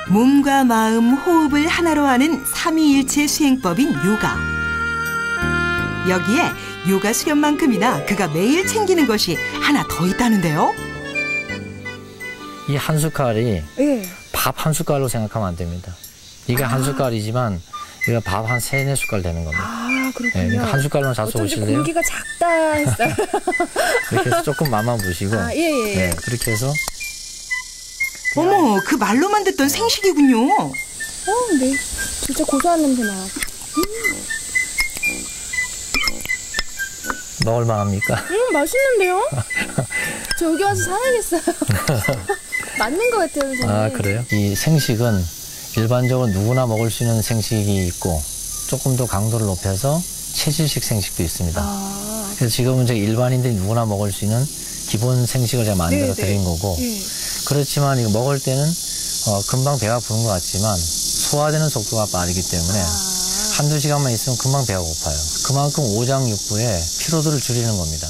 몸과 마음, 호흡을 하나로 하는 삼위일체 수행법인 요가. 여기에 요가 수련만큼이나 그가 매일 챙기는 것이 하나 더 있다는데요. 이 한 숟갈이 밥 한 숟갈로 생각하면 안 됩니다. 이게 한 숟갈이지만 이거 밥 한 3-4숟갈 되는 겁니다. 그렇군요. 그러니까 한 숟갈만 잡숴보실래요? 공기가 작다 했어요. 이렇게 해서 조금 맛만 보시고 네, 그렇게 해서 어머, 그 말로만 듣던 생식이군요. 네. 진짜 고소한 냄새 나요. 먹을만 합니까? 맛있는데요? 저 여기 와서 사야겠어요. 맞는 것 같아요, 선생님. 아, 그래요? 이 생식은 일반적으로 누구나 먹을 수 있는 생식이 있고 조금 더 강도를 높여서 체질식 생식도 있습니다. 그래서 지금은 이제 일반인들이 누구나 먹을 수 있는 기본 생식을 제가 만들어 드린 거고 그렇지만 이거 먹을 때는 금방 배가 부른 것 같지만 소화되는 속도가 빠르기 때문에 한두 시간만 있으면 금방 배가 고파요. 그만큼 오장육부의 피로도를 줄이는 겁니다.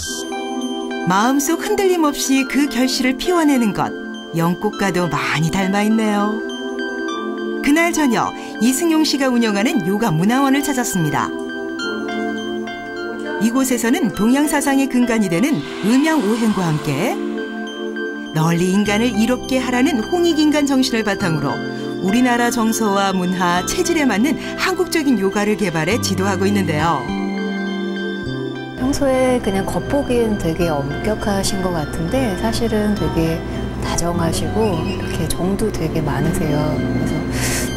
마음속 흔들림 없이 그 결실을 피워내는 것, 연꽃과도 많이 닮아있네요. 그날 저녁 이승용 씨가 운영하는 요가 문화원을 찾았습니다. 이곳에서는 동양 사상의 근간이 되는 음양오행과 함께 널리 인간을 이롭게 하라는 홍익인간 정신을 바탕으로 우리나라 정서와 문화, 체질에 맞는 한국적인 요가를 개발해 지도하고 있는데요. 평소에 그냥 겉보기엔 되게 엄격하신 것 같은데 사실은 되게 다정하시고 이렇게 정도 되게 많으세요. 그래서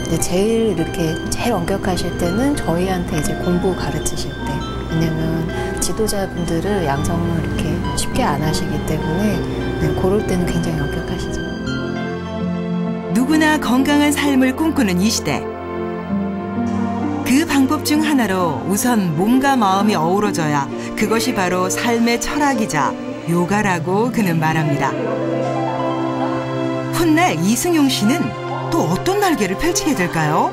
이제 제일 엄격하실 때는 저희한테 이제 공부 가르치실 때. 왜냐면 지도자분들을 양성을 이렇게 쉽게 안 하시기 때문에 그럴 때는 굉장히 엄격하시죠. 누구나 건강한 삶을 꿈꾸는 이 시대. 그 방법 중 하나로 우선 몸과 마음이 어우러져야 그것이 바로 삶의 철학이자 요가라고 그는 말합니다. 훗날 이승용 씨는 또 어떤 날개를 펼치게 될까요?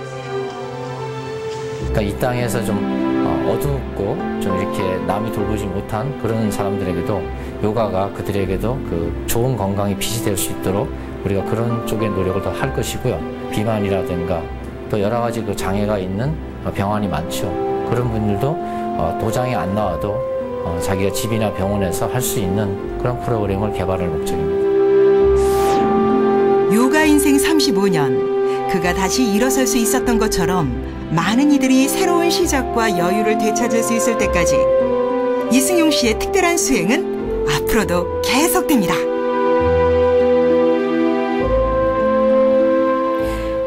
그러니까 이 땅에서 좀 어둡고 좀 이렇게 남이 돌보지 못한 그런 사람들에게도 요가가 그들에게도 그 좋은 건강의 빛이 될 수 있도록 우리가 그런 쪽의 노력을 더 할 것이고요. 비만이라든가 또 여러 가지 그 장애가 있는 병환이 많죠. 그런 분들도 도장이 안 나와도 자기가 집이나 병원에서 할 수 있는 그런 프로그램을 개발할 목적입니다. 요가 인생 35년, 그가 다시 일어설 수 있었던 것처럼 많은 이들이 새로운 시작과 여유를 되찾을 수 있을 때까지 이승용 씨의 특별한 수행은 앞으로도 계속됩니다.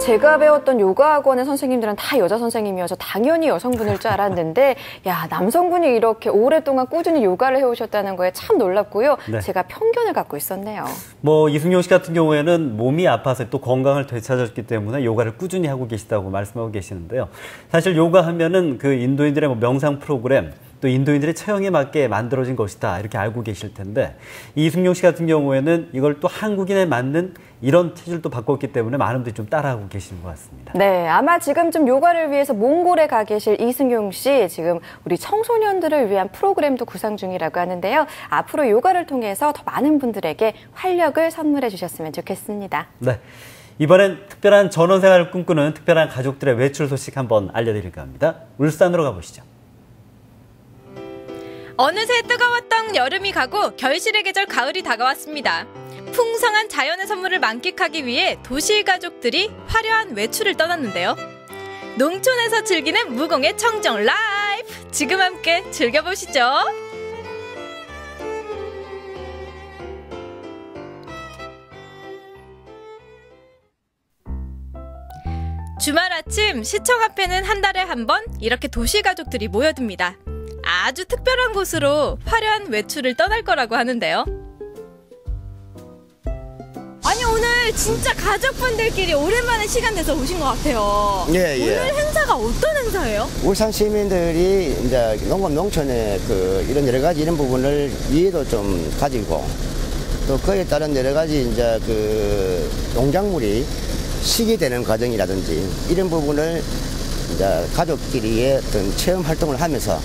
제가 배웠던 요가 학원의 선생님들은 다 여자 선생님이어서 당연히 여성분일 줄 알았는데 야 남성분이 이렇게 오랫동안 꾸준히 요가를 해오셨다는 거에 참 놀랍고요. 네. 제가 편견을 갖고 있었네요. 뭐 이승용 씨 같은 경우에는 몸이 아파서 또 건강을 되찾았기 때문에 요가를 꾸준히 하고 계시다고 말씀하고 계시는데요. 사실 요가 하면은 그 인도인들의 뭐 명상 프로그램 또 인도인들의 체형에 맞게 만들어진 것이다 이렇게 알고 계실 텐데 이승용 씨 같은 경우에는 이걸 또 한국인에 맞는 이런 체질도 바꿨기 때문에 많은 분들이 좀 따라하고 계시는 것 같습니다. 네, 아마 지금쯤 요가를 위해서 몽골에 가 계실 이승용 씨 지금 우리 청소년들을 위한 프로그램도 구상 중이라고 하는데요. 앞으로 요가를 통해서 더 많은 분들에게 활력을 선물해 주셨으면 좋겠습니다. 네, 이번엔 특별한 전원생활을 꿈꾸는 특별한 가족들의 외출 소식 한번 알려드릴까 합니다. 울산으로 가보시죠. 어느새 뜨거웠던 여름이 가고 결실의 계절 가을이 다가왔습니다. 풍성한 자연의 선물을 만끽하기 위해 도시 가족들이 화려한 외출을 떠났는데요. 농촌에서 즐기는 무공의 청정 라이프! 지금 함께 즐겨보시죠. 주말 아침 시청 앞에는 한 달에 한 번 이렇게 도시 가족들이 모여듭니다. 아주 특별한 곳으로 화려한 외출을 떠날 거라고 하는데요. 아니 오늘 진짜 가족분들끼리 오랜만에 시간 내서 오신 것 같아요. 예, 예. 오늘 행사가 어떤 행사예요? 울산 시민들이 이제 농업 농촌의 이런 여러 가지 이런 부분을 이해도 좀 가지고 또 그에 따른 여러 가지 이제 농작물이 시기되는 과정이라든지 이런 부분을 이제 가족끼리의 어떤 체험 활동을 하면서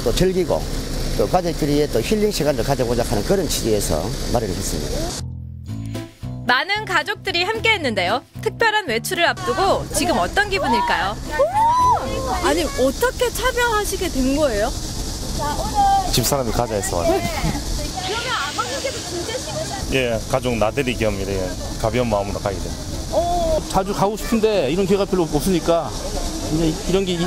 또 즐기고 또 가족끼리의 또 힐링 시간을 가져보자 하는 그런 취지에서 마련을 했습니다. 많은 가족들이 함께 했는데요. 특별한 외출을 앞두고 지금 어떤 기분일까요? 아니 어떻게 참여하시게 된 거예요? 집사람이 가자 해서 왔어요. 그러면 아버님께서 진짜 싫으셨어요? 예, 가족 나들이 겸 이래 가벼운 마음으로 가게 됩니다. 자주 가고 싶은데 이런 기회가 별로 없으니까 이제 이런 게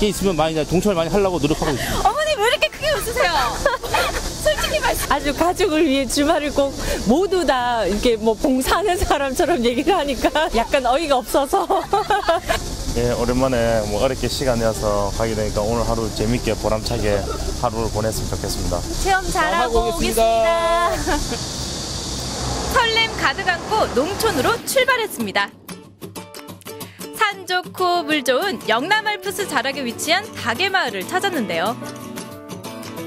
있으면 많이 동참을 많이 하려고 노력하고 있습니다. 어머니 왜 이렇게 크게 웃으세요? 솔직히 말씀. 아주 가족을 위해 주말을 꼭 모두 다 이렇게 뭐 봉사하는 사람처럼 얘기를 하니까 약간 어이가 없어서. 예, 오랜만에 뭐 어렵게 시간 내서 가게 되니까 오늘 하루 재밌게 보람차게 하루를 보냈으면 좋겠습니다. 체험 잘하고 오겠습니다. 설렘 가득 안고 농촌으로 출발했습니다. 산 좋고 물 좋은 영남 알프스 자락에 위치한 다계마을을 찾았는데요.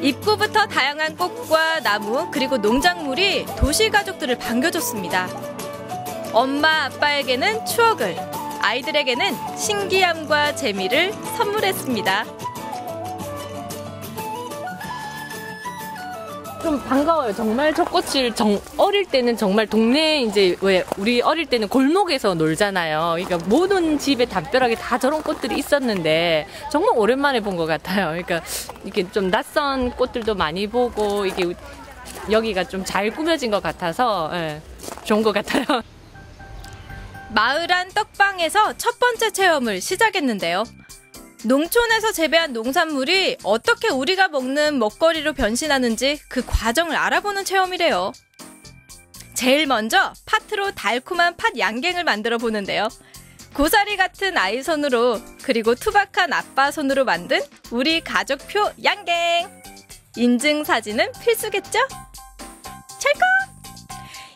입구부터 다양한 꽃과 나무 그리고 농작물이 도시 가족들을 반겨줬습니다. 엄마 아빠에게는 추억을, 아이들에게는 신기함과 재미를 선물했습니다. 좀 반가워요. 정말 저 꽃을 어릴 때는 정말 동네 이제 왜 우리 어릴 때는 골목에서 놀잖아요. 그러니까 모든 집에 담벼락에 다 저런 꽃들이 있었는데 정말 오랜만에 본 것 같아요. 그러니까 이렇게 좀 낯선 꽃들도 많이 보고 이게 여기가 좀 잘 꾸며진 것 같아서 좋은 것 같아요. 마을 안 떡방에서 첫 번째 체험을 시작했는데요. 농촌에서 재배한 농산물이 어떻게 우리가 먹는 먹거리로 변신하는지 그 과정을 알아보는 체험이래요. 제일 먼저 팥으로 달콤한 팥 양갱을 만들어 보는데요. 고사리 같은 아이 손으로 그리고 투박한 아빠 손으로 만든 우리 가족표 양갱. 인증 사진은 필수겠죠? 찰칵!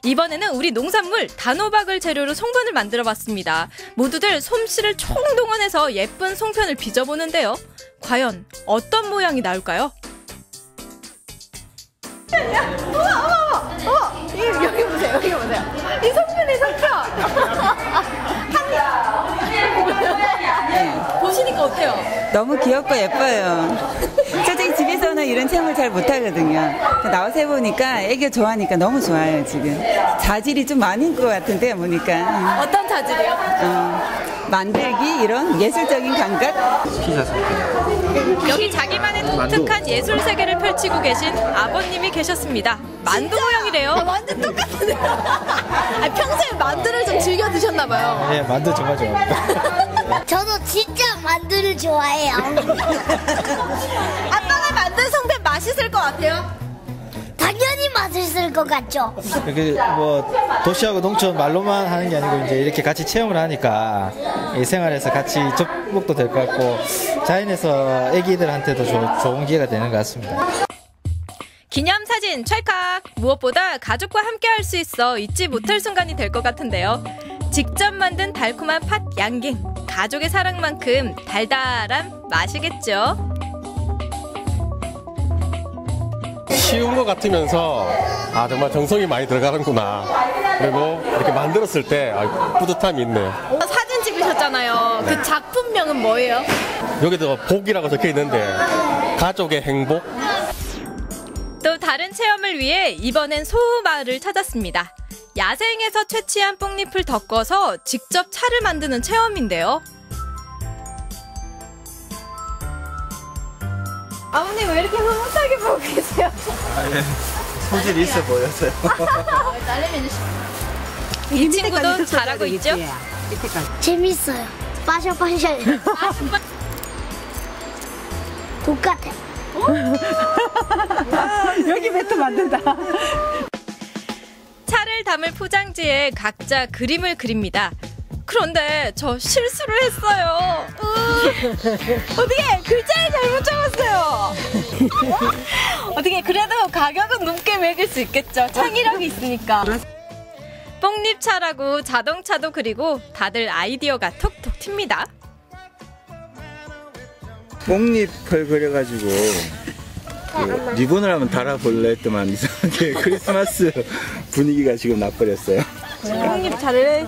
이번에는 우리 농산물 단호박을 재료로 송편을 만들어봤습니다. 모두들 솜씨를 총동원해서 예쁜 송편을 빚어보는데요. 과연 어떤 모양이 나올까요? 어머! 여기 보세요, 여기 보세요. 이 송편이 보시니까 어때요? 너무 귀엽고 예뻐요. 솔직히 집에서는 이런 체험을 잘 못하거든요. 나와서 해보니까 애기가 좋아하니까 너무 좋아요, 지금. 자질이 좀 많은 것 같은데, 보니까. 어떤 자질이요? 만들기, 이런 예술적인 감각? 피자 여기 자기만의 독특한 예술 세계를 펼치고 계신 아버님이 계셨습니다. 만두 모양이래요. 완전 똑같은데요? 평소에 만두를 좀 즐겨 드셨나 봐요. 예, 만두 정말 좋아합니다. 저도 진짜 만두를 좋아해요. 아빠가 만든 송편 맛있을 것 같아요? 당연히 맛있을 것 같죠. 뭐 도시하고 농촌 말로만 하는 게 아니고 이제 이렇게 같이 체험을 하니까 이 생활에서 같이 접목도 될 것 같고 자연에서 아기들한테도 좋은 기회가 되는 것 같습니다. 기념사진 찰칵! 무엇보다 가족과 함께 할 수 있어 잊지 못할 순간이 될 것 같은데요. 직접 만든 달콤한 팥 양갱. 가족의 사랑만큼 달달한 맛이겠죠. 쉬운 것 같으면서 정말 정성이 많이 들어가는구나. 그리고 이렇게 만들었을 때 뿌듯함이 있네요. 사진 찍으셨잖아요. 그 작품명은 뭐예요? 여기도 복이라고 적혀 있는데 가족의 행복. 또 다른 체험을 위해 이번엔 소마을을 찾았습니다. 야생에서 채취한 뽕잎을 덮어서 직접 차를 만드는 체험인데요. 아버님 왜 이렇게 흐뭇하게 보고 계세요? 소질이 있어 보여서요. 이 친구도 잘하고 있죠? 재밌어요. 빠셔빠셔요. 똑같아. 여기 매트 만든다. 차를 담을 포장지에 각자 그림을 그립니다. 그런데 저 실수를 했어요. 어떻게 글자를 잘못 적었어요. 어떻게 그래도 가격은 높게 매길 수 있겠죠. 창의력이 있으니까. 뽕잎차라고 자동차도 그리고 다들 아이디어가 톡톡 튑니다. 뽕잎을 그려가지고 그 리본을 한번 달아볼래 했더만 이상하게 크리스마스 분위기가 지금 나버렸어요. 뽕잎차를